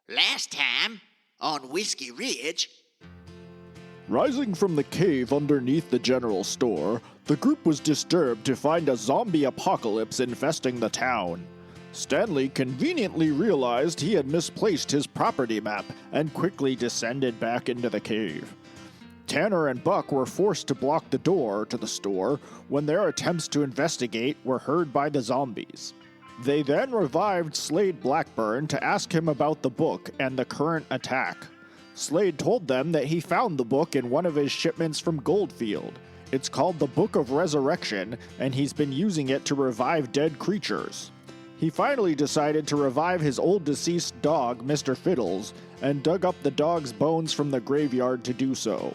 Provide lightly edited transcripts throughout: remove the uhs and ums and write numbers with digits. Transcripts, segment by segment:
Last time, on Whiskey Ridge... Rising from the cave underneath the general store, the group was disturbed to find a zombie apocalypse infesting the town. Stanley conveniently realized he had misplaced his property map and quickly descended back into the cave. Tanner and Buck were forced to block the door to the store when their attempts to investigate were heard by the zombies. They then revived Slade Blackburn to ask him about the book and the current attack. Slade told them that he found the book in one of his shipments from Goldfield. It's called the Book of Resurrection, and he's been using it to revive dead creatures. He finally decided to revive his old deceased dog, Mr. Fiddles, and dug up the dog's bones from the graveyard to do so.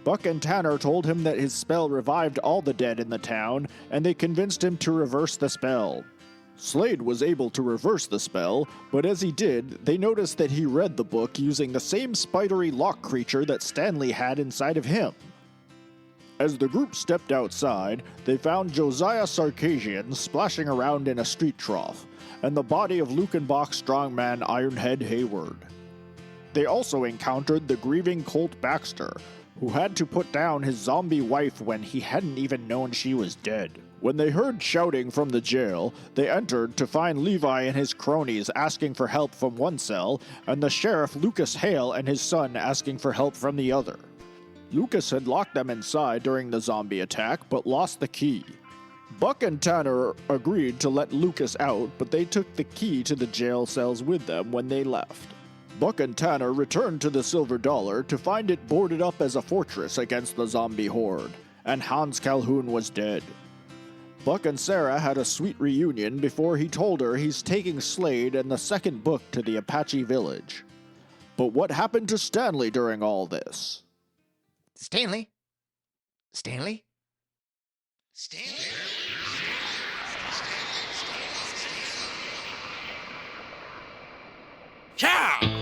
Buck and Tanner told him that his spell revived all the dead in the town, and they convinced him to reverse the spell. Slade was able to reverse the spell, but as he did, they noticed that he read the book using the same spidery lock creature that Stanley had inside of him. As the group stepped outside, they found Josiah Sarkisian splashing around in a street trough, and the body of Lukenbach strongman Ironhead Hayward. They also encountered the grieving Colt Baxter, who had to put down his zombie wife when he hadn't even known she was dead. When they heard shouting from the jail, they entered to find Levi and his cronies asking for help from one cell, and the sheriff Lucas Hale and his son asking for help from the other. Lucas had locked them inside during the zombie attack, but lost the key. Buck and Tanner agreed to let Lucas out, but they took the key to the jail cells with them when they left. Buck and Tanner returned to the Silver Dollar to find it boarded up as a fortress against the zombie horde, and Hans Calhoun was dead. Buck and Sarah had a sweet reunion before he told her he's taking Slade and the second book to the Apache village. But what happened to Stanley during all this? Stanley? Stanley? Stanley? Ciao!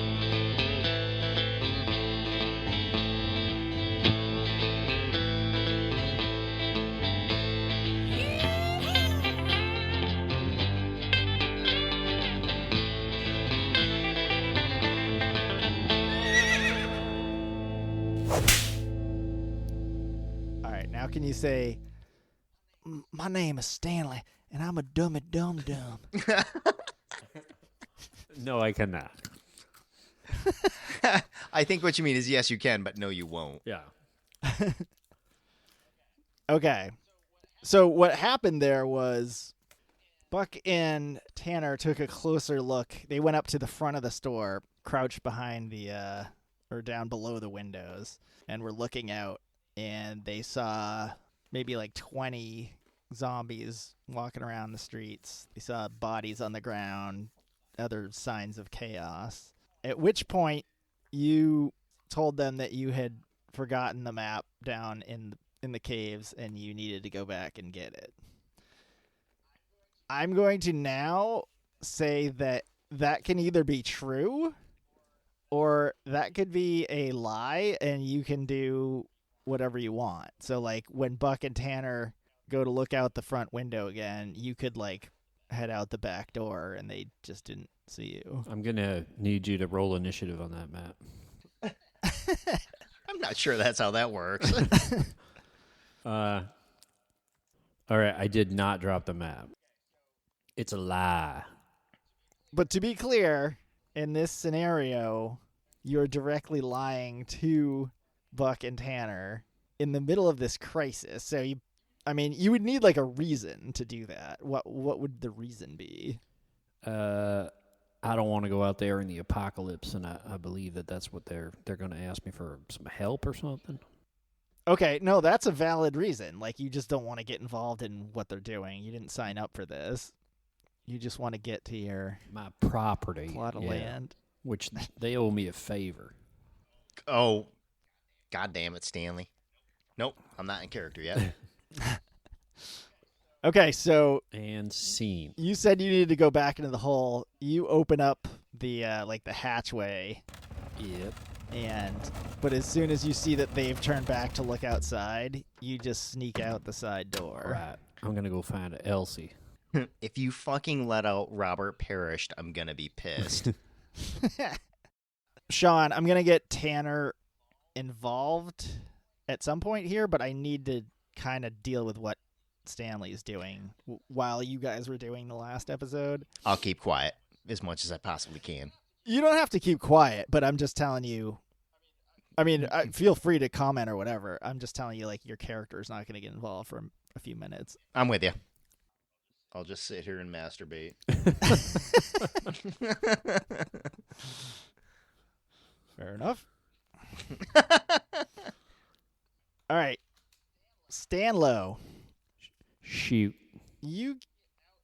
Now can you say, my name is Stanley, and I'm a dummy dum-dum? No, I cannot. I think what you mean is yes, you can, but no, you won't. Yeah. Okay. So what happened there was Buck and Tanner took a closer look. They went up to the front of the store, crouched behind the, or down below the windows, and were looking out. And they saw maybe like 20 zombies walking around the streets. They saw bodies on the ground, other signs of chaos. At which point, you told them that you had forgotten the map down in the caves and you needed to go back and get it. I'm going to now say that that can either be true or that could be a lie, and you can do whatever you want. So like when Buck and Tanner go to look out the front window again, you could like head out the back door and they just didn't see you. I'm going to need you to roll initiative on that map. I'm not sure that's how that works. All right, I did not drop the map. It's a lie. But to be clear, in this scenario, you're directly lying to Buck and Tanner in the middle of this crisis. So you would need like a reason to do that. What would the reason be? I don't want to go out there in the apocalypse, and I believe that's what they're going to ask me for, some help or something. Okay, no, that's a valid reason. Like, you just don't want to get involved in what they're doing. You didn't sign up for this. You just want to get to my property, plot of land, which they owe me a favor. Oh, God damn it, Stanley. Nope, I'm not in character yet. Okay, so and scene. You said you needed to go back into the hole. You open up the the hatchway. Yep. But as soon as you see that they've turned back to look outside, you just sneak out the side door. Right. I'm gonna go find Elsie. If you fucking let out Robert Perished, I'm gonna be pissed. Sean, I'm going to get Tanner involved at some point here, but I need to kind of deal with what Stanley's doing while you guys were doing the last episode. I'll keep quiet as much as I possibly can. You don't have to keep quiet, but I'm just telling you. I mean, feel free to comment or whatever. I'm just telling you, like, your character is not going to get involved for a few minutes. I'm with you. I'll just sit here and masturbate. Fair enough. All right. Stanlow. Shoot. You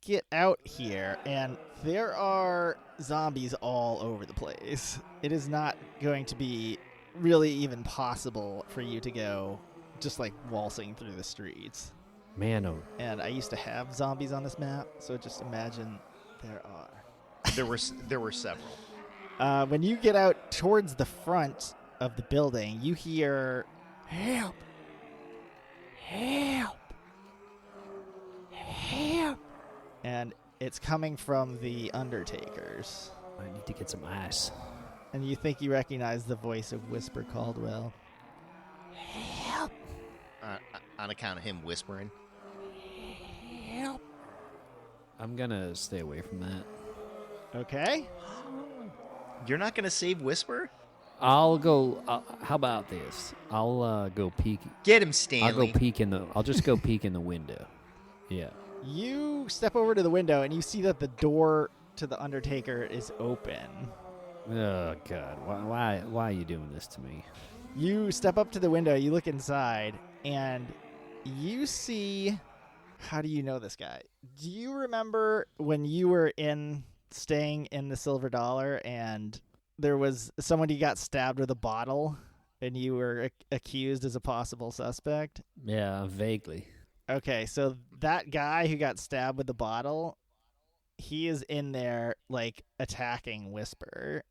get out here, and there are zombies all over the place. It is not going to be really even possible for you to go just like waltzing through the streets. Man, oh. And I used to have zombies on this map, so just imagine there are. There were several. When you get out towards the front of the building, you hear, "Help! Help! Help!" And it's coming from the Undertakers. I need to get some ice. And you think you recognize the voice of Whisper Caldwell. Help! On account of him whispering. Help! I'm gonna stay away from that. Okay. You're not going to save Whisper? I'll go. How about this? I'll go peek. Get him, Stanley. I'll go peek in the. I'll just go peek in the window. Yeah. You step over to the window and you see that the door to the Undertaker is open. Oh God! Why are you doing this to me? You step up to the window, you look inside, and you see... How do you know this guy? Do you remember when you were staying in the Silver Dollar and there was somebody got stabbed with a bottle and you were accused as a possible suspect? Yeah, vaguely. Okay, so that guy who got stabbed with the bottle, he is in there, like, attacking Whisper.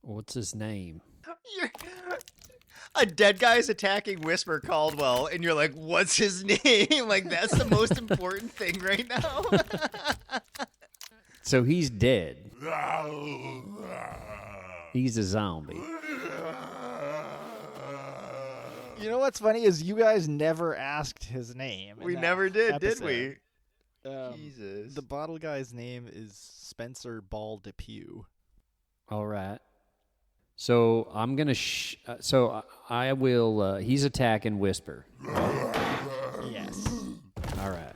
What's his name? A dead guy's attacking Whisper Caldwell, and you're like, what's his name? Like, that's the most important thing right now. So he's dead. He's a zombie. You know what's funny is you guys never asked his name. We never did episode. we? Jesus. The bottle guy's name is Spencer Ball Depew. All right. So I'm gonna. So I will. He's attacking Whisper. Yes. All right.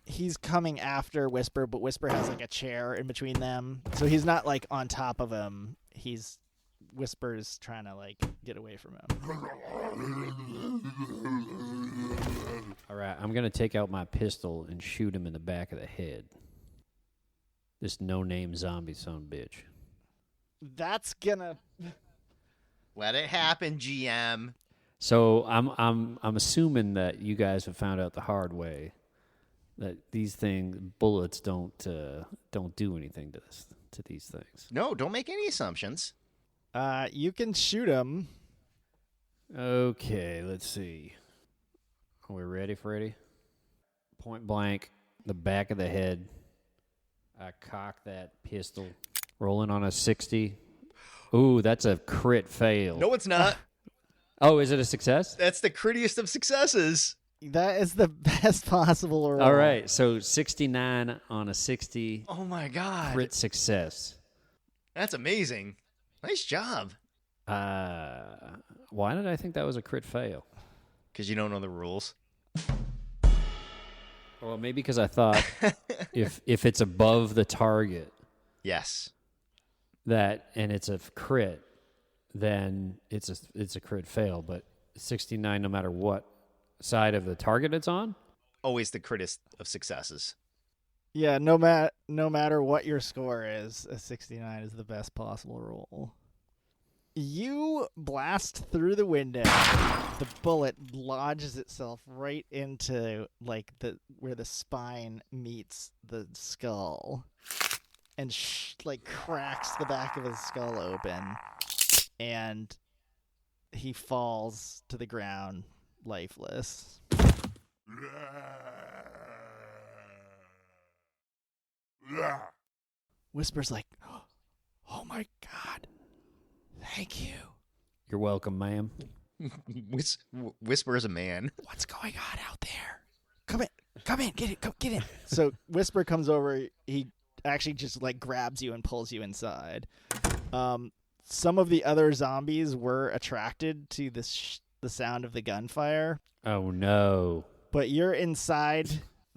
He's coming after Whisper, but Whisper has like a chair in between them, so he's not like on top of him. Whisper's trying to like get away from him. All right. I'm gonna take out my pistol and shoot him in the back of the head. This no-name zombie son of a bitch. That's gonna. Let it happen, GM. So I'm assuming that you guys have found out the hard way that these bullets don't do anything to these things. No, don't make any assumptions. You can shoot him. Okay, let's see. Are we ready, Freddy? Point blank, the back of the head. I cock that pistol. Rolling on a 60. Ooh, that's a crit fail. No, it's not. Oh, is it a success? That's the crittiest of successes. That is the best possible roll. All right, so 69 on a 60. Oh, my God. Crit success. That's amazing. Nice job. Why did I think that was a crit fail? Because you don't know the rules. Well, maybe because I thought if it's above the target, Yes. and it's a crit, then it's a crit fail. But 69, no matter what side of the target it's on. Always the crittest of successes. Yeah, no matter what your score is, a 69 is the best possible roll. You blast through the window. The bullet lodges itself right into like where the spine meets the skull, and cracks the back of his skull open, and he falls to the ground lifeless. Whisper's like, oh my God, thank you. You're welcome, ma'am. Whisper is a man. What's going on out there? Come in, get in. So Whisper comes over. He actually just like grabs you and pulls you inside. Some of the other zombies were attracted to the sound of the gunfire, Oh no. but you're inside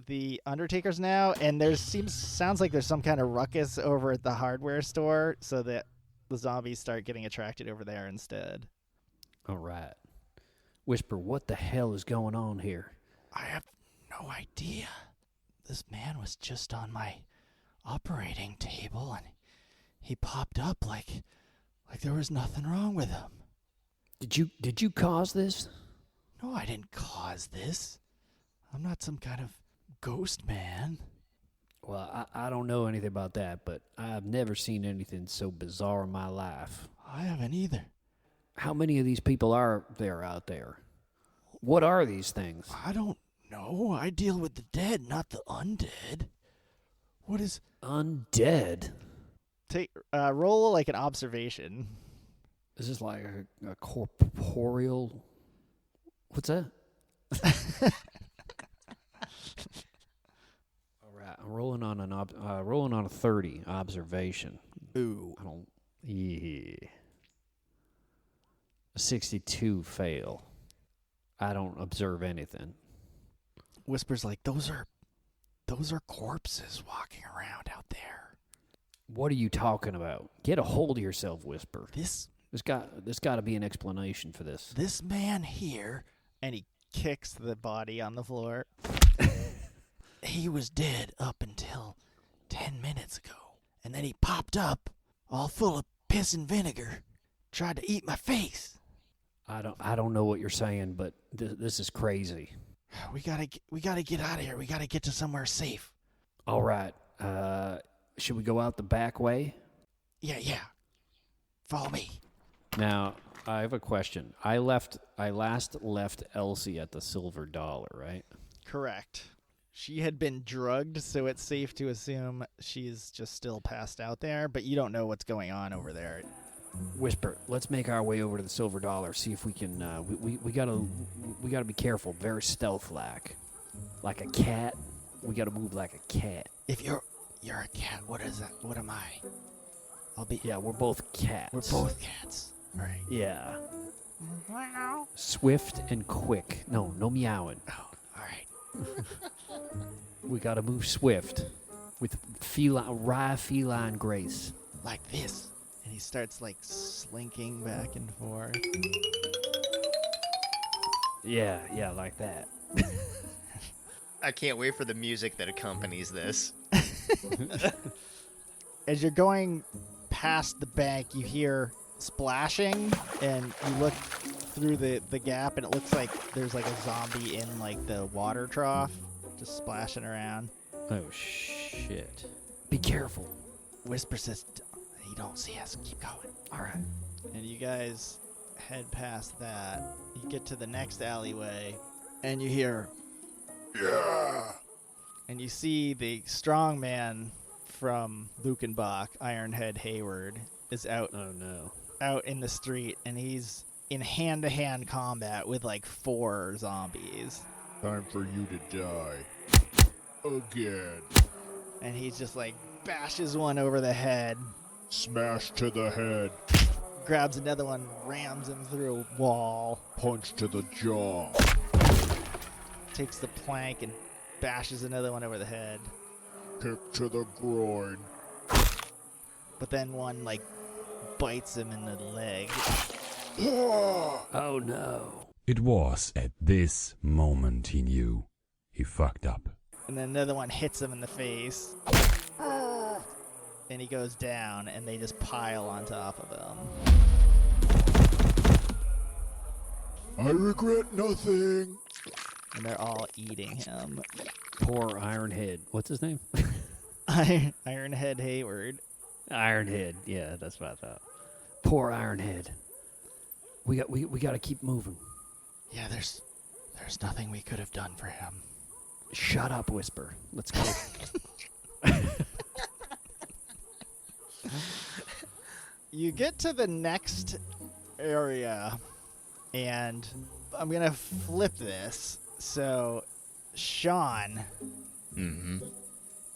the Undertaker's now, and sounds like there's some kind of ruckus over at the hardware store, so that the zombies start getting attracted over there instead. All right. Whisper, what the hell is going on here? I have no idea. This man was just on my operating table, and he popped up like there was nothing wrong with him. Did you cause this? No, I didn't cause this. I'm not some kind of ghost man. Well, I don't know anything about that, but I've never seen anything so bizarre in my life. I haven't either. How many of these people are there out there? What are these things? I don't know. I deal with the dead, not the undead. What is... Undead? Roll like an observation. Is this like a corporeal... What's that? All right, I'm rolling on a 30 observation. Ooh. I don't... Yeah. A 62 fail. I don't observe anything. Whisper's like, those are corpses walking around out there. What are you talking about? Get a hold of yourself, Whisper. There's got to be an explanation for this. this man here, and he kicks the body on the floor. He was dead up until 10 minutes ago, and then he popped up, all full of piss and vinegar, tried to eat my face. I don't know what you're saying, but this is crazy. We gotta get out of here. We gotta get to somewhere safe. All right. Should we go out the back way? Yeah. Follow me. Now, I have a question. I last left Elsie at the Silver Dollar, right? Correct. She had been drugged, so it's safe to assume she's just still passed out there, but you don't know what's going on over there. Whisper, let's make our way over to the Silver Dollar. See if we can. We gotta be careful. Very stealth-like, like a cat. We gotta move like a cat. If you're a cat, what is that? What am I? I'll be. Yeah, we're both cats. We're both cats. All right. Yeah. Swift and quick. No meowing. Oh, all right. We gotta move swift with feline grace. Like this. And he starts like slinking back and forth. Yeah, like that. I can't wait for the music that accompanies this. As you're going past the bank, you hear splashing, and you look through the gap, and it looks like there's like a zombie in like the water trough, just splashing around. Oh shit! Be careful. Whisper says, "He don't see us. Keep going." All right. And you guys head past that. You get to the next alleyway, and you hear, "Yeah!" And you see the strong man from Lukenbach, Ironhead Hayward, is out Oh no. out in the street, and he's in hand-to-hand combat with like 4 zombies. Time for you to die. Again. And he just like bashes one over the head, Smash to the head. grabs another one, rams him through a wall, Punch to the jaw. takes the plank and bashes another one over the head. Kick to the groin. But then one like bites him in the leg. Oh no. It was at this moment he knew he fucked up. And then another one hits him in the face. And he goes down, and they just pile on top of him. I regret nothing. And they're all eating him. Poor Ironhead. What's his name? Ironhead Hayward. Ironhead. Yeah, that's what I thought. Poor Ironhead. We got to keep moving. Yeah, there's nothing we could have done for him. Shut up, Whisper. Let's go. You get to the next area, and I'm going to flip this. So, Sean,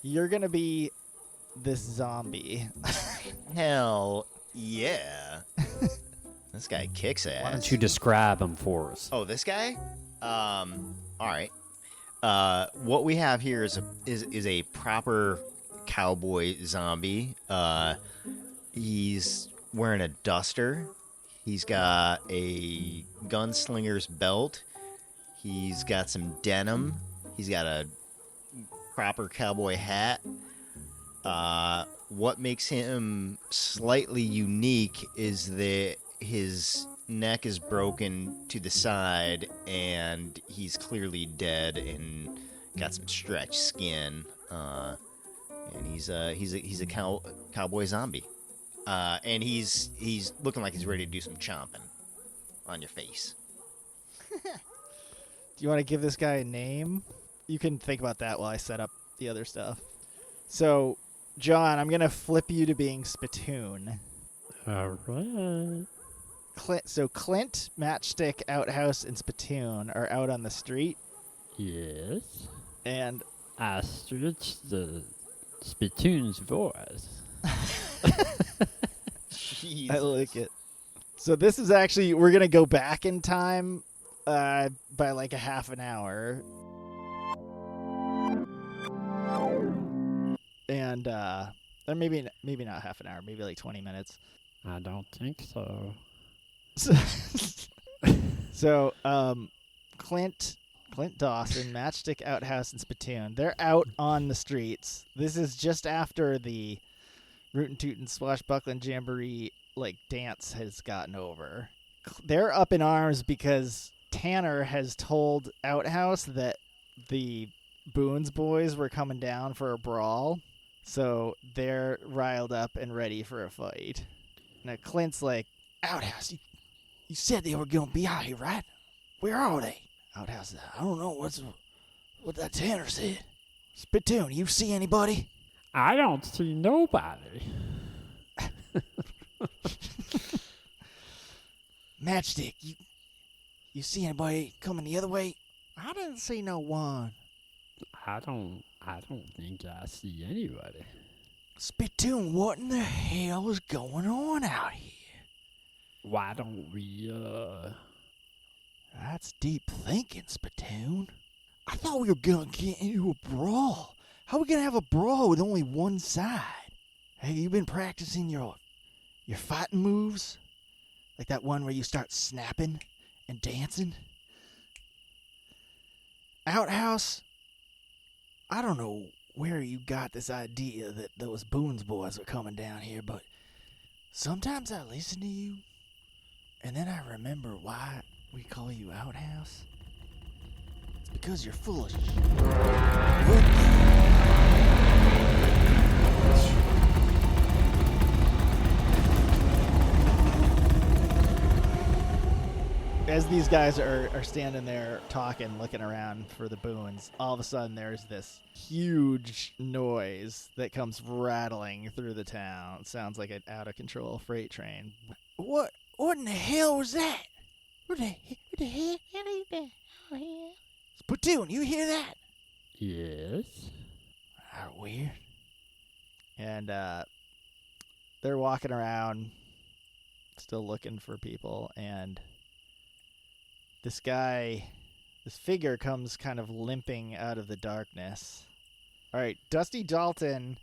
you're going to be this zombie. Hell yeah. This guy kicks ass. Why don't you describe him for us? Oh, this guy? All right. What we have here is a proper cowboy zombie. He's wearing a duster. He's got a gunslinger's belt. He's got some denim. He's got a proper cowboy hat. What makes him slightly unique is that his neck is broken to the side, and he's clearly dead and got some stretched skin. And he's a cowboy zombie. And he's looking like he's ready to do some chomping on your face. Do you want to give this guy a name? You can think about that while I set up the other stuff. So, John, I'm going to flip you to being Spittoon. All right. Clint, Matchstick, Outhouse, and Spittoon are out on the street. Yes. And I stretched the Spittoon's voice. Jeez. I like it. So this is actually, we're going to go back in time by like a half an hour. And or maybe not half an hour, maybe like 20 minutes. I don't think so. So Clint Dawson, Matchstick, Outhouse, and Spittoon, they're out on the streets. This is just after the Rootin' Tootin' Swashbuckling Jamboree like dance has gotten over. They're up in arms because Tanner has told Outhouse that the Boone's boys were coming down for a brawl. So they're riled up and ready for a fight. Now Clint's like, Outhouse, you said they were going to be out here, right? Where are they? Outhouse, I don't know what that Tanner said. Spittoon, you see anybody? I don't see nobody. Matchstick, you see anybody coming the other way? I didn't see no one. I don't think I see anybody. Spittoon, what in the hell is going on out here? Why don't we, That's deep thinking, Spittoon. I thought we were gonna get into a brawl. How are we gonna have a brawl with only one side? Have you been practicing your fighting moves? Like that one where you start snapping and dancing? Outhouse, I don't know where you got this idea that those Boone's boys are coming down here, but sometimes I listen to you, and then I remember why we call you Outhouse. It's because you're full of As these guys are standing there talking, looking around for the Boones, all of a sudden there's this huge noise that comes rattling through the town. It sounds like an out-of-control freight train. What in the hell was that? What the hell is that? Oh, yeah. Spittoon, you hear that? yes? That's weird. And they're walking around, still looking for people, and this figure comes kind of limping out of the darkness. All right, Dusty Dalton,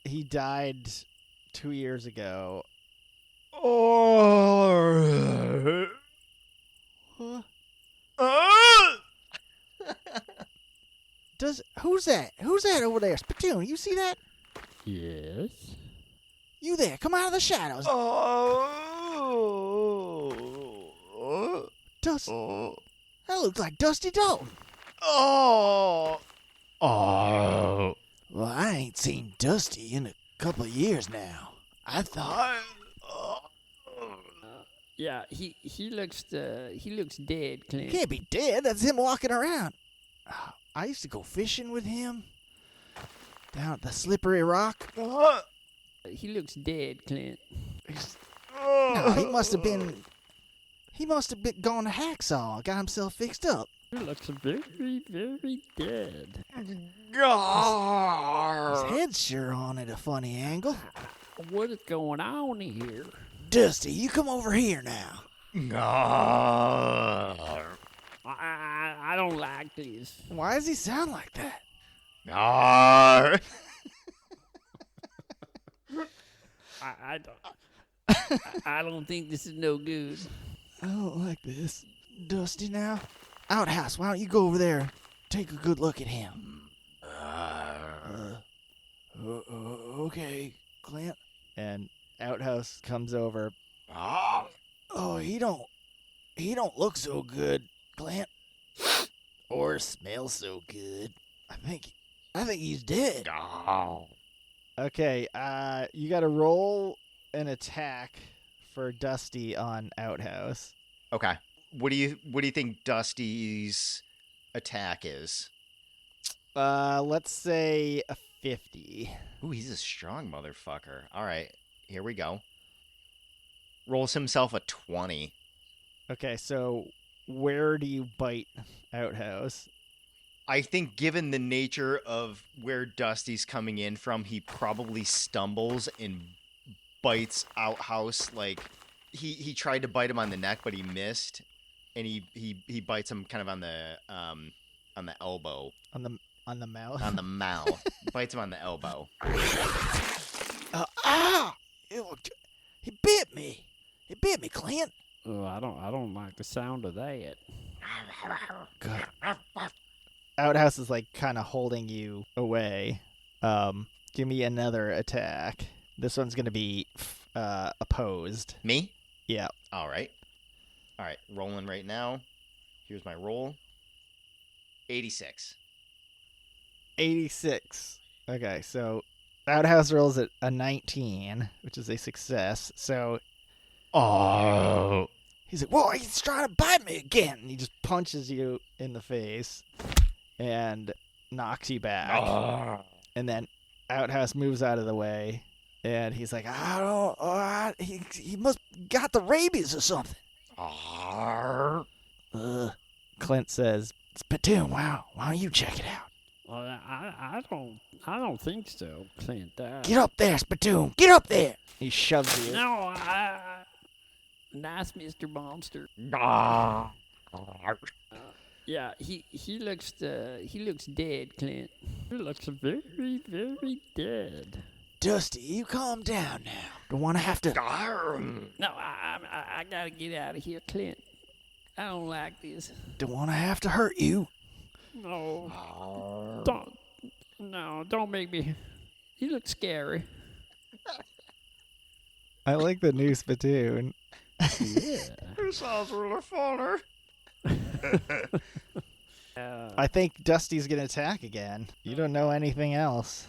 he died 2 years ago. Oh. Who's that? Who's that over there? Spittoon, you see that? Yes? You there? Come out of the shadows. That looks like Dusty Dalton. Oh. Well, I ain't seen Dusty in a couple of years now. I thought. Yeah, he looks dead, Clint. Can't be dead. That's him walking around. I used to go fishing with him down at the Slippery Rock. He looks dead, Clint. No, he must have been gone to Hacksaw, got himself fixed up. He looks very, very dead. His head's sure on at a funny angle. What is going on here? Dusty, you come over here now. I don't like this. Why does he sound like that? I don't think this is no good. I don't like this. Dusty now? Outhouse, why don't you go over there and take a good look at him? Okay, Clint. And Outhouse comes over. Oh, he don't look so good, Clint. Or smell so good. I think he's dead. Okay, you gotta roll an attack for Dusty on Outhouse. Okay. What do you think Dusty's attack is? Let's say a 50. Ooh, he's a strong motherfucker. All right, here we go. Rolls himself a 20. Okay, so where do you bite Outhouse? I think given the nature of where Dusty's coming in from, he probably stumbles and bites Outhouse. Like he tried to bite him on the neck, but he missed, and he bites him kind of on the elbow. On the mouth? On the mouth. Bites him on the elbow. Ow! He bit me. He bit me, Clint. Oh, I don't like the sound of that. Good. Outhouse is like kind of holding you away. Give me another attack. This one's gonna be opposed. Me? Yeah. All right, rolling right now. Here's my roll. 86. 86. Okay, so Outhouse rolls at a 19, which is a success. So, he's like, whoa, he's trying to bite me again. And he just punches you in the face and knocks you back. And then Outhouse moves out of the way. And he's like, he must got the rabies or something. Clint says, Spittoon, why don't you check it out? Well, I don't think so, Clint. Get up there, Spittoon. Get up there. He shoves you. No, nice, Mr. Monster. Yeah, he looks dead, Clint. He looks very, very dead. Dusty, you calm down now. Don't want to have to. No, I gotta get out of here, Clint. I don't like this. Don't want to have to hurt you. No, don't make me. He looks scary. I like the new Spittoon. Yeah. It sounds really funny. I think Dusty's gonna attack again. You don't know anything else.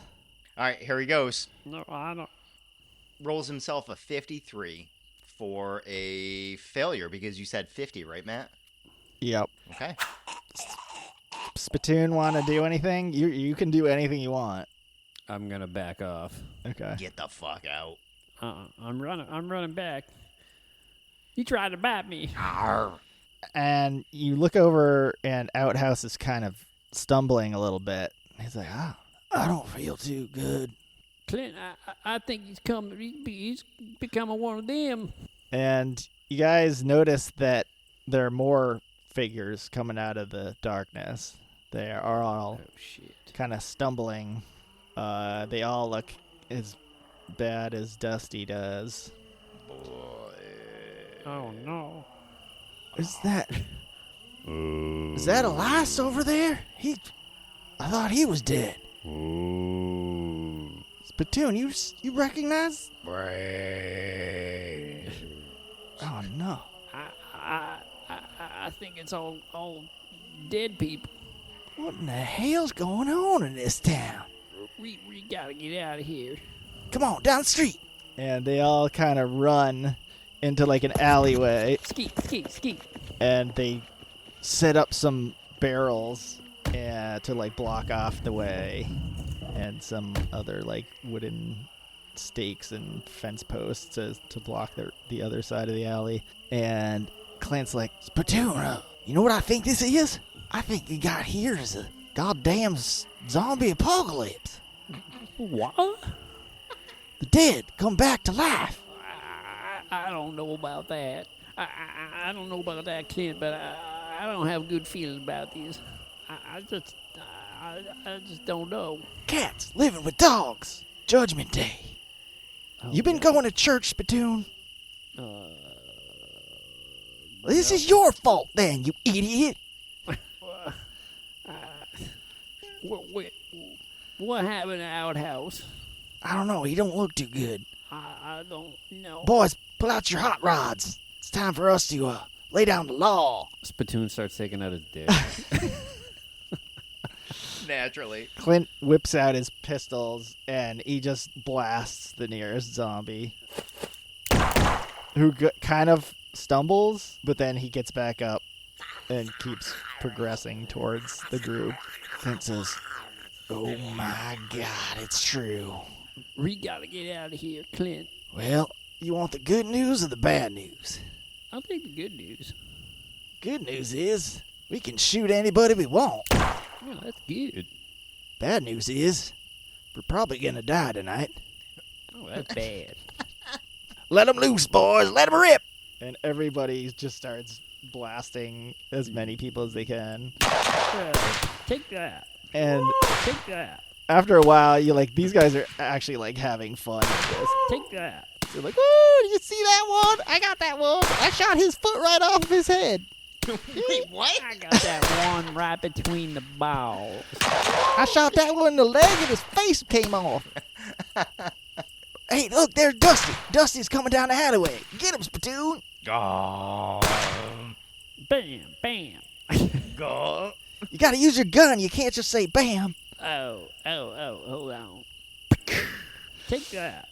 All right, here he goes. No, I don't. Rolls himself a 53 for a failure because you said 50, right, Matt? Yep. Okay. Spittoon want to do anything? You can do anything you want. I'm gonna back off. Okay. Get the fuck out. I'm running back. He tried to bite me. And you look over, and Outhouse is kind of stumbling a little bit. He's like, I don't feel too good. Clint, I think he's becoming one of them. And you guys notice that there are more figures coming out of the darkness. They are all kind of stumbling. They all look as bad as Dusty does. Oh no! Is that Elias over there? I thought he was dead. Spittoon, you recognize? Oh no! I think it's all dead people. What in the hell's going on in this town? We gotta get out of here. Come on, down the street. And they all kind of run into like an alleyway. Ski. And they set up some barrels to like block off the way, and some other like wooden stakes and fence posts to block the other side of the alley. And Clint's like, Spatoon, you know what I think this is? I think we got here is a goddamn zombie apocalypse. What? The dead come back to life. I don't know about that. I don't know about that, Clint, but I don't have good feelings about this. I just don't know. Cats living with dogs. Judgment Day. Oh, You been God. going to church, Spatoon? This is your fault then, you idiot. What happened to Outhouse? I don't know. He don't look too good. I don't know. Boys, pull out your hot rods. It's time for us to lay down the law. Spatoon starts taking out his dick. Naturally. Clint whips out his pistols and he just blasts the nearest zombie, who kind of stumbles, but then he gets back up and keeps progressing towards the group. Clint says, "Oh my God, it's true." We gotta get out of here, Clint. Well, you want the good news or the bad news? I'll take the good news. Good news is we can shoot anybody we want. Oh, that's good. Bad news is we're probably gonna die tonight. Oh, that's bad. Let them loose, boys. Let them rip. And everybody just starts blasting as many people as they can. Take that. And Take that. after a while, you like these guys are actually like having fun with this. Take that. They're like, "Oh, you see that one? I got that one. I shot his foot right off of his head. Wait, what? I got that one right between the balls. I shot that one in the leg and his face came off." Hey, look, there's Dusty. Dusty's coming down the alleyway. Get him, Spatoon. Go. Bam, bam. Go. You gotta use your gun. You can't just say bam. Oh, hold on. Take that.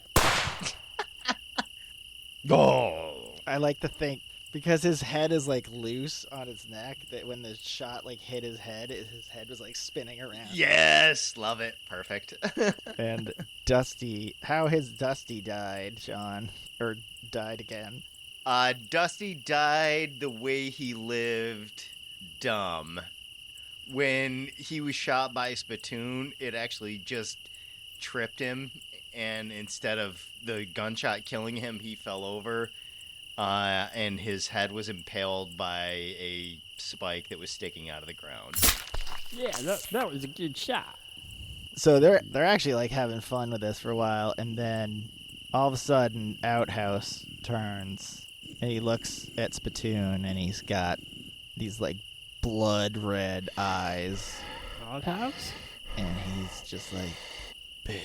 Go. I like to think because his head is like loose on his neck that when the shot like hit his head was like spinning around. Yes, love it. Perfect. And Dusty, how has Dusty died, Sean? Or died again? Dusty died the way he lived, dumb. When he was shot by Spatoon, it actually just tripped him, and instead of the gunshot killing him, he fell over, and his head was impaled by a spike that was sticking out of the ground. Yeah, that was a good shot. So they're actually like having fun with this for a while, and then all of a sudden Outhouse turns and he looks at Spatoon and he's got these like blood red eyes, Outhouse? and he's just like, bitch.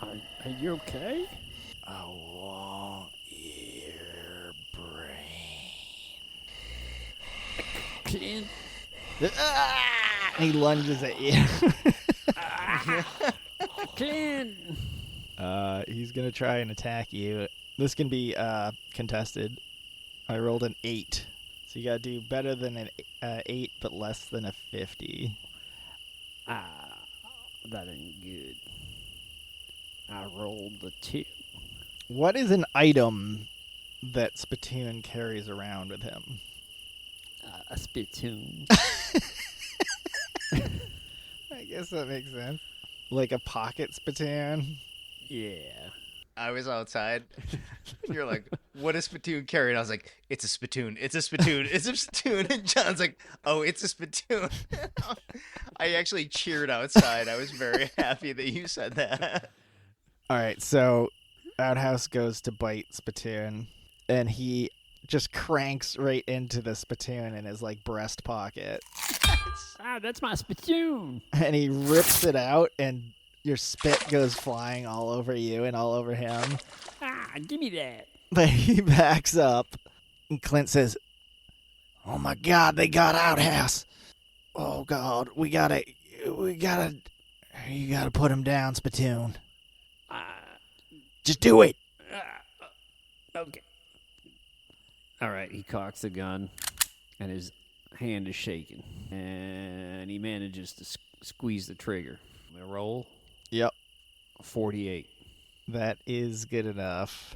Are you okay? I want your brain. Clint? And he lunges at you. Clint! He's gonna try and attack you. This can be contested. I rolled an 8, so you gotta do better than an 8, but less than a 50. That ain't good. I rolled the 2. What is an item that Spatoon carries around with him? A spittoon. I guess that makes sense. Like a pocket spittoon. Yeah. I was outside. You're like, what is Spatoon carrying? I was like, it's a spittoon. It's a spittoon. It's a spittoon. And John's like, oh, it's a spittoon. I actually cheered outside. I was very happy that you said that. All right, so Outhouse goes to bite Spatoon, and he just cranks right into the spittoon in his like breast pocket, That's my spittoon. and he rips it out, and your spit goes flying all over you and all over him. Give me that. But he backs up, and Clint says, "Oh my God, they got Outhouse! Oh God, you gotta put him down, Spatoon. Just do it." Okay. All right, he cocks the gun, and his hand is shaking, and he manages to squeeze the trigger. I'm gonna roll. Yep. 48. That is good enough.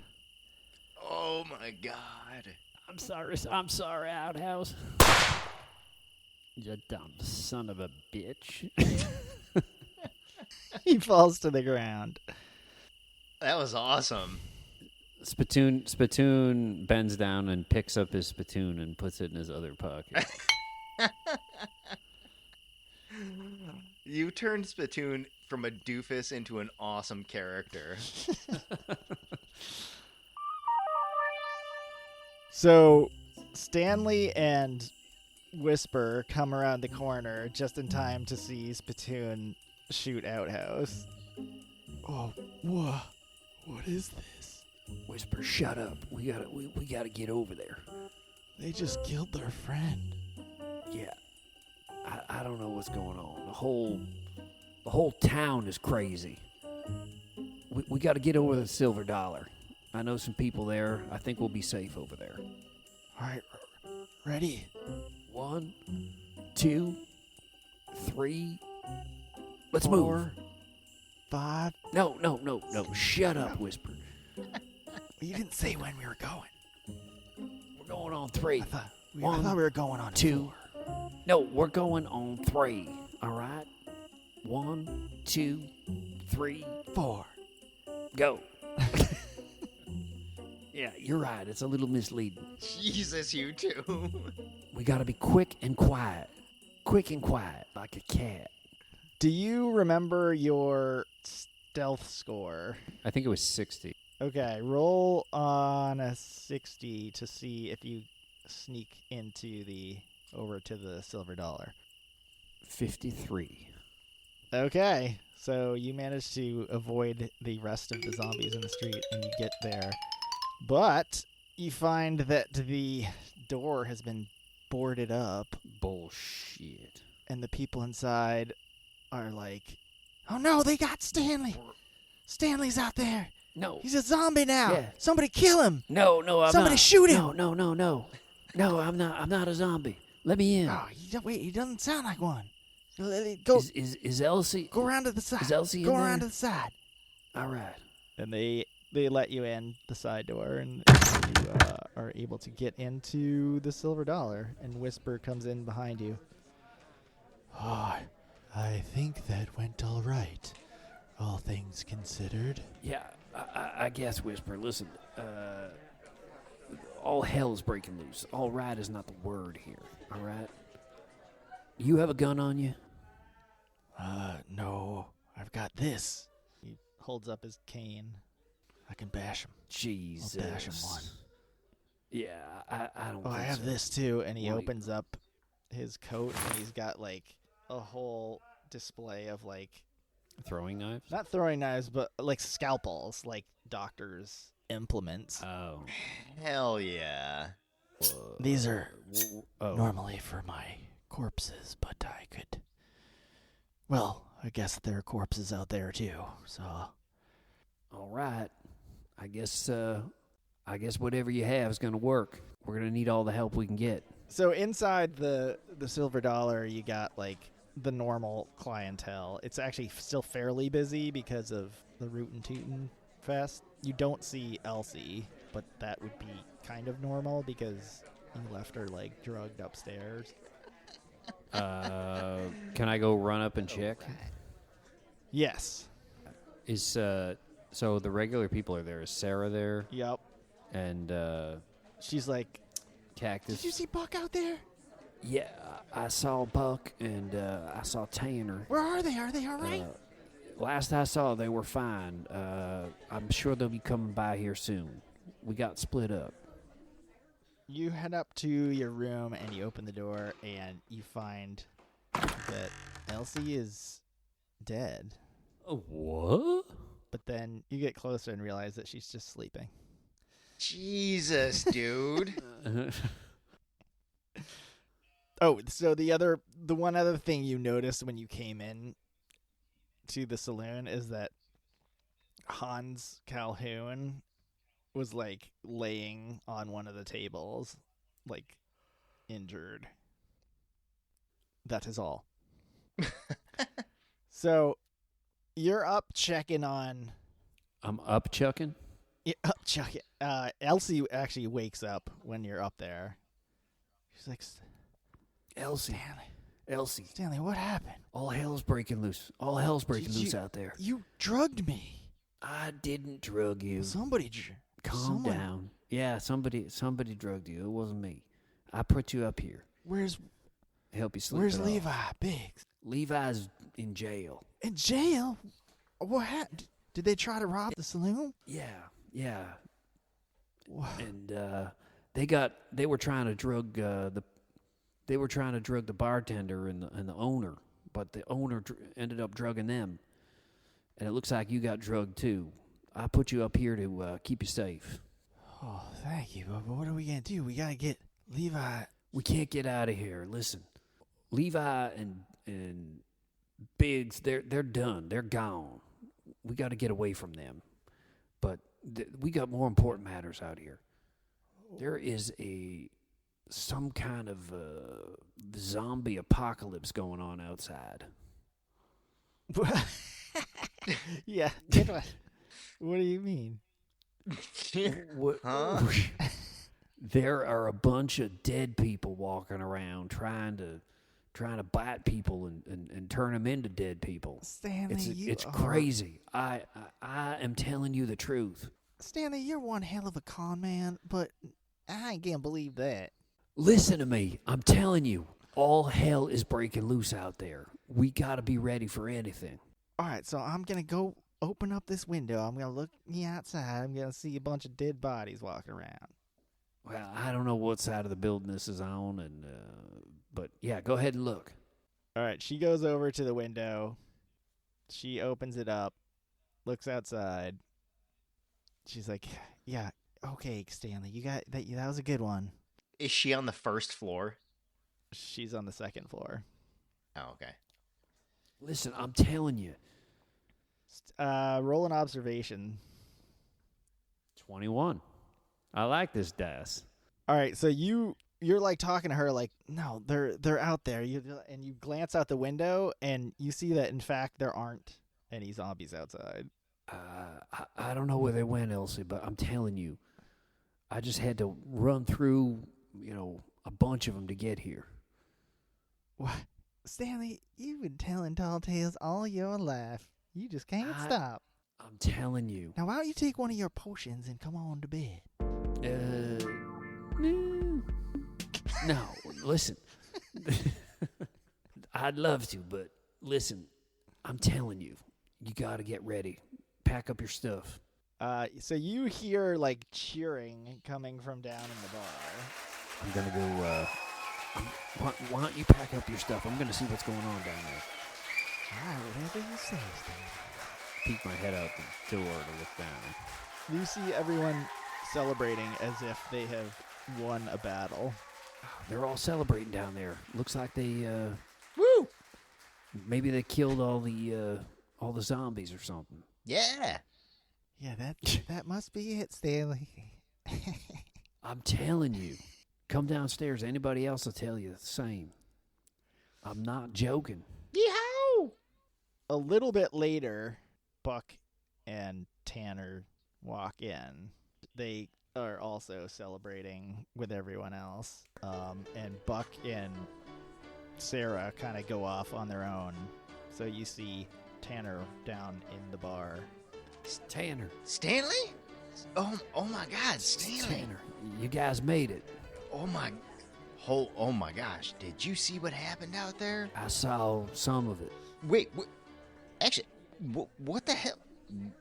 Oh my god. I'm sorry, outhouse. You dumb son of a bitch. He falls to the ground. That was awesome. Spittoon bends down and picks up his spittoon and puts it in his other pocket. You turned Spittoon from a doofus into an awesome character. So Stanley and Whisper come around the corner just in time to see Spittoon shoot Outhouse. Oh, what is this? Whisper, shut up. We gotta get over there. They just killed their friend. Yeah. I don't know what's going on. The whole town is crazy. We got to get over the Silver Dollar. I know some people there. I think we'll be safe over there. All right, ready? 1, 2, 3. Let's 4, move. 5. No. Shut up, Whisper. You didn't say when we were going. We're going on 3. I thought we One, were going on 2. 4. No, we're going on 3. All right? 1, 2, 3, 4. go. Yeah, you're right. It's a little misleading. Jesus, you two. We got to be quick and quiet. Quick and quiet, like a cat. Do you remember your stealth score? I think it was 60. Okay, roll on a 60 to see if you sneak over to the Silver Dollar. 53. Okay, so you manage to avoid the rest of the zombies in the street and you get there. But you find that the door has been boarded up Bullshit. and the people inside are like, oh no, they got Stanley. Stanley's out there. No. He's a zombie now. Yeah. Somebody kill him. No, I'm not. Somebody shoot him. No. No, I'm not a zombie. Let me in. Oh, wait, he doesn't sound like one. Go, Is Elsie? go around to the side. Is Elsie go in around there? to the side. All right. And they let you in the side door, and you are able to get into the Silver Dollar. And Whisper comes in behind you. Oh, I think that went all right, all things considered. Yeah, I guess, Whisper. Listen, all hell's breaking loose. All right is not the word here. All right. You have a gun on you? No, I've got this. He holds up his cane. I can bash him. Jesus. I'll bash him one. Yeah, I don't. Oh, I think have so. this too. And he Wait. opens up his coat, and he's got like a whole display of like Throwing knives? not throwing knives, but like scalpels, like doctors' implements. Oh. Hell yeah. These are Oh. normally for my corpses, but I could. Well, I guess there are corpses out there too. So All right. I guess whatever you have is going to work. We're going to need all the help we can get. So inside the Silver Dollar, you got like the normal clientele. It's actually still fairly busy because of the Rootin' Tootin' Fest. You don't see Elsie, but that would be kind of normal because you left her like drugged upstairs. Can I go run up and check? Yes. Is so the regular people are there. Is Sarah there? Yep. And She's like, Cactus? did you see Buck out there? Yeah, I saw Buck and I saw Tanner. Where are they? Are they all right? Last I saw, they were fine. I'm sure they'll be coming by here soon. We got split up. You head up to your room and you open the door and you find that Elsie is dead. What? But then you get closer and realize that she's just sleeping. Jesus, dude. Oh, so the one other thing you noticed when you came in to the saloon is that Hans Calhoun was like laying on one of the tables, like injured. That is all. So you're up checking on. I'm up chucking. Yeah, up checking. Elsie actually wakes up when you're up there. She's like, Elsie. Stanley, what happened? All hell's breaking loose. All hell's breaking loose out there. You drugged me. I didn't drug you. Somebody. Calm down. Yeah, somebody drugged you. It wasn't me. I put you up here. Help you sleep. Where's it off. Levi Biggs? Levi's in jail. In jail? What happened? Did they try to rob the saloon? Yeah. And they were trying to drug the bartender and the owner, but the owner ended up drugging them. And it looks like you got drugged too. I put you up here to keep you safe. Oh, thank you. But what are we gonna do? We gotta get Levi. We can't get out of here. Listen, Levi and Biggs, they're done. They're gone. We got to get away from them. But we got more important matters out here. There is some kind of zombie apocalypse going on outside. Yeah. What do you mean? Huh? There are a bunch of dead people walking around trying to bite people and turn them into dead people. Stanley, it's crazy. I am telling you the truth. Stanley, you're one hell of a con man, but I ain't gonna believe that. Listen to me. I'm telling you, all hell is breaking loose out there. We got to be ready for anything. All right, so I'm gonna go open up this window. I'm gonna look outside. I'm gonna see a bunch of dead bodies walking around. Well, I don't know what side of the building this is on, but yeah, go ahead and look. All right, she goes over to the window. She opens it up, looks outside. She's like, "Yeah, okay, Stanley, you got that. That was a good one." Is she on the first floor? She's on the second floor. Oh, okay. Listen, I'm telling you. Roll an observation. 21. I like this dice. All right, so you're like talking to her like, no, they're out there. And you glance out the window and you see that in fact there aren't any zombies outside. I don't know where they went, Elsie, but I'm telling you, I just had to run through, a bunch of them to get here. What, Stanley? You've been telling tall tales all your life. You just can't stop. I'm telling you. Now, why don't you take one of your potions and come on to bed? No, listen. I'd love to, but listen, I'm telling you, you got to get ready. Pack up your stuff. So you hear like cheering coming from down in the bar. I'm going to go, why don't you pack up your stuff? I'm going to see what's going on down there. All right, whatever you say, Stanley. Peek my head out the door to look down. You see everyone celebrating as if they have won a battle. They're all celebrating down there. Looks like they, Woo! maybe they killed all the zombies or something. Yeah. Yeah, that must be it, Stanley. I'm telling you. Come downstairs. Anybody else will tell you the same. I'm not joking. Yeehaw! A little bit later, Buck and Tanner walk in. They are also celebrating with everyone else. And Buck and Sarah kind of go off on their own. So you see Tanner down in the bar. It's Tanner. Stanley? Oh my God, Stanley! Tanner, you guys made it. Oh my gosh! Did you see what happened out there? I saw some of it. Wait, actually, what the hell?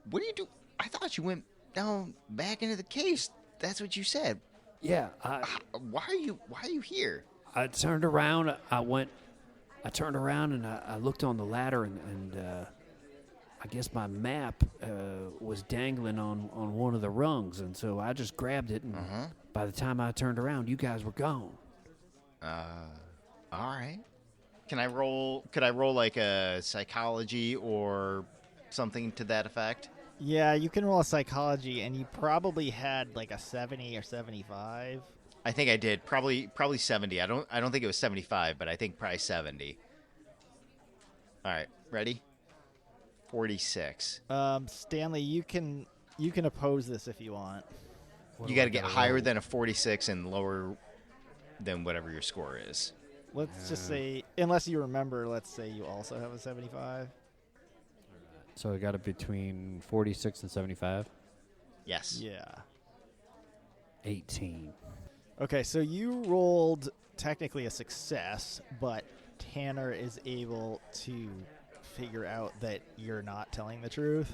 What do you do? I thought you went down back into the cave. That's what you said. Yeah, Why are you here? I turned around. I turned around and I looked on the ladder and I guess my map was dangling on one of the rungs, and so I just grabbed it. And by the time I turned around, you guys were gone. All right. Could I roll like a psychology or something to that effect? Yeah, you can roll a psychology, and you probably had like a 70 or 75. I think I did. Probably 70. I don't think it was 75, but I think probably 70. All right, ready? 46. Stanley, you can oppose this if you want. You got to get higher than a 46 and lower than whatever your score is. Let's just say, unless you remember, let's say you also have a 75. So I got it between 46 and 75. Yes. Yeah. 18. Okay, so you rolled technically a success, but Tanner is able to figure out that you're not telling the truth.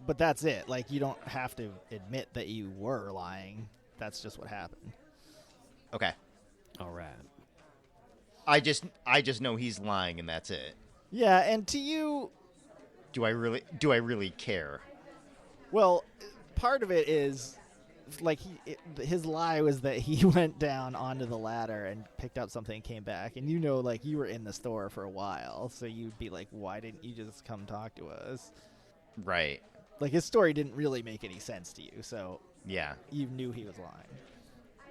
But that's it. Like, you don't have to admit that you were lying. That's just what happened. Okay. All right. I just know he's lying, and that's it. Yeah, and to you, Do I really care? well, part of it is like his lie was that he went down onto the ladder and picked up something and came back, and you know, like, you were in the store for a while, so you'd be like, why didn't you just come talk to us? Right. Like, his story didn't really make any sense to you, so Yeah. you knew he was lying.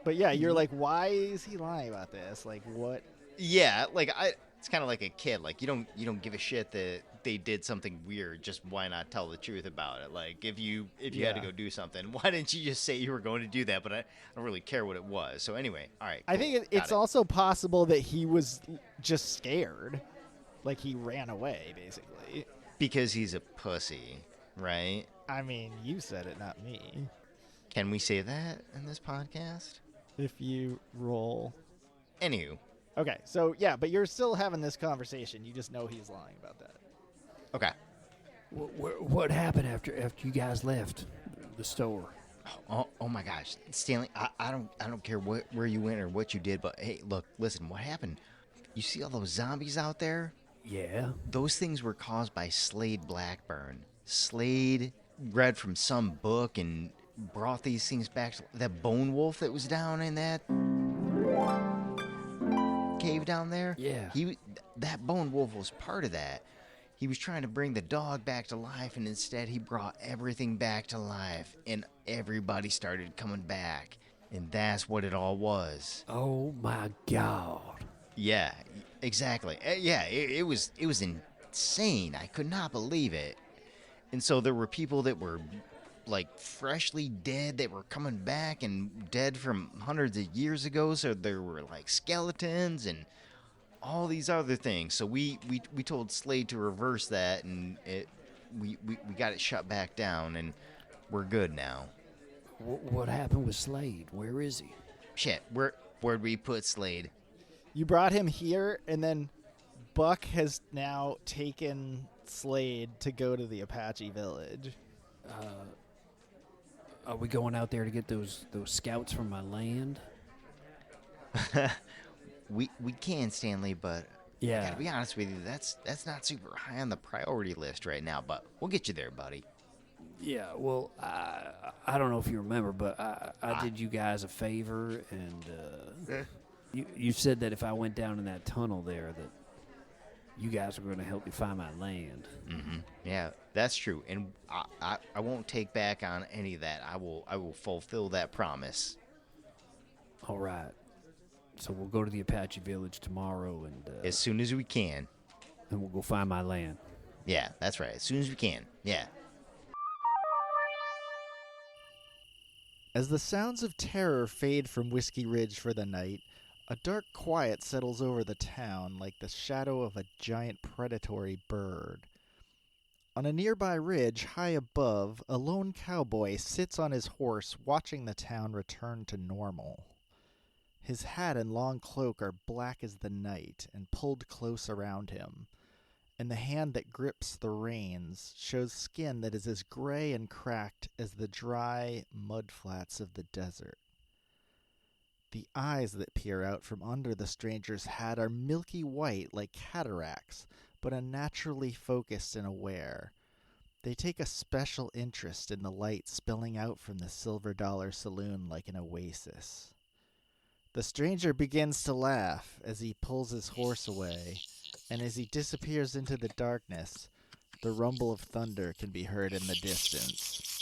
But yeah, you're like, why is he lying about this? Like, what? Yeah, like it's kind of like a kid. Like you don't give a shit that they did something weird. Just why not tell the truth about it? Like if you had to Yeah. go do something, why didn't you just say you were going to do that? But I don't really care what it was. So anyway, all right. I think Got it's it. also possible that he was just scared. Like, he ran away, basically. Because he's a pussy, right? I mean, you said it, not me. Can we say that in this podcast? If you roll. Anywho, Okay, so yeah, but you're still having this conversation. You just know he's lying about that. okay. What happened after you guys left the store? Oh my gosh, Stanley, I don't care where you went or what you did, but hey, look, listen, what happened? You see all those zombies out there? Yeah. Those things were caused by Slade Blackburn. Slade read from some book and brought these things back. That bone wolf that was down in that cave down there. Yeah. That bone wolf was part of that. He was trying to bring the dog back to life, and instead he brought everything back to life, and everybody started coming back, and that's what it all was. Oh my God. Yeah, exactly. Yeah, it was insane. I could not believe it. And so there were people that were like freshly dead that were coming back and dead from hundreds of years ago. So there were like skeletons and all these other things. So we told Slade to reverse that, and we got it shut back down, and we're good now. What happened with Slade? Where is he? Shit, where'd we put Slade? You brought him here, and then Buck has now taken Slade to go to the Apache village. Are we going out there to get those scouts from my land? We can, Stanley, but I Yeah. gotta be honest with you, that's not super high on the priority list right now, but we'll get you there, buddy. Yeah, well, I don't know if you remember, but I did you guys a favor, and you said that if I went down in that tunnel there, that you guys were going to help me find my land. Mm-hmm. Yeah, that's true, and I won't take back on any of that. I will fulfill that promise. All right. So we'll go to the Apache village tomorrow, and As soon as we can. we'll go find my land. Yeah, that's right. As soon as we can. Yeah. As the sounds of terror fade from Whiskey Ridge for the night, a dark quiet settles over the town like the shadow of a giant predatory bird. On a nearby ridge, high above, a lone cowboy sits on his horse watching the town return to normal. His hat and long cloak are black as the night and pulled close around him, and the hand that grips the reins shows skin that is as gray and cracked as the dry mudflats of the desert. The eyes that peer out from under the stranger's hat are milky white like cataracts, but unnaturally focused and aware. They take a special interest in the light spilling out from the Silver Dollar Saloon like an oasis. The stranger begins to laugh as he pulls his horse away, and as he disappears into the darkness, the rumble of thunder can be heard in the distance.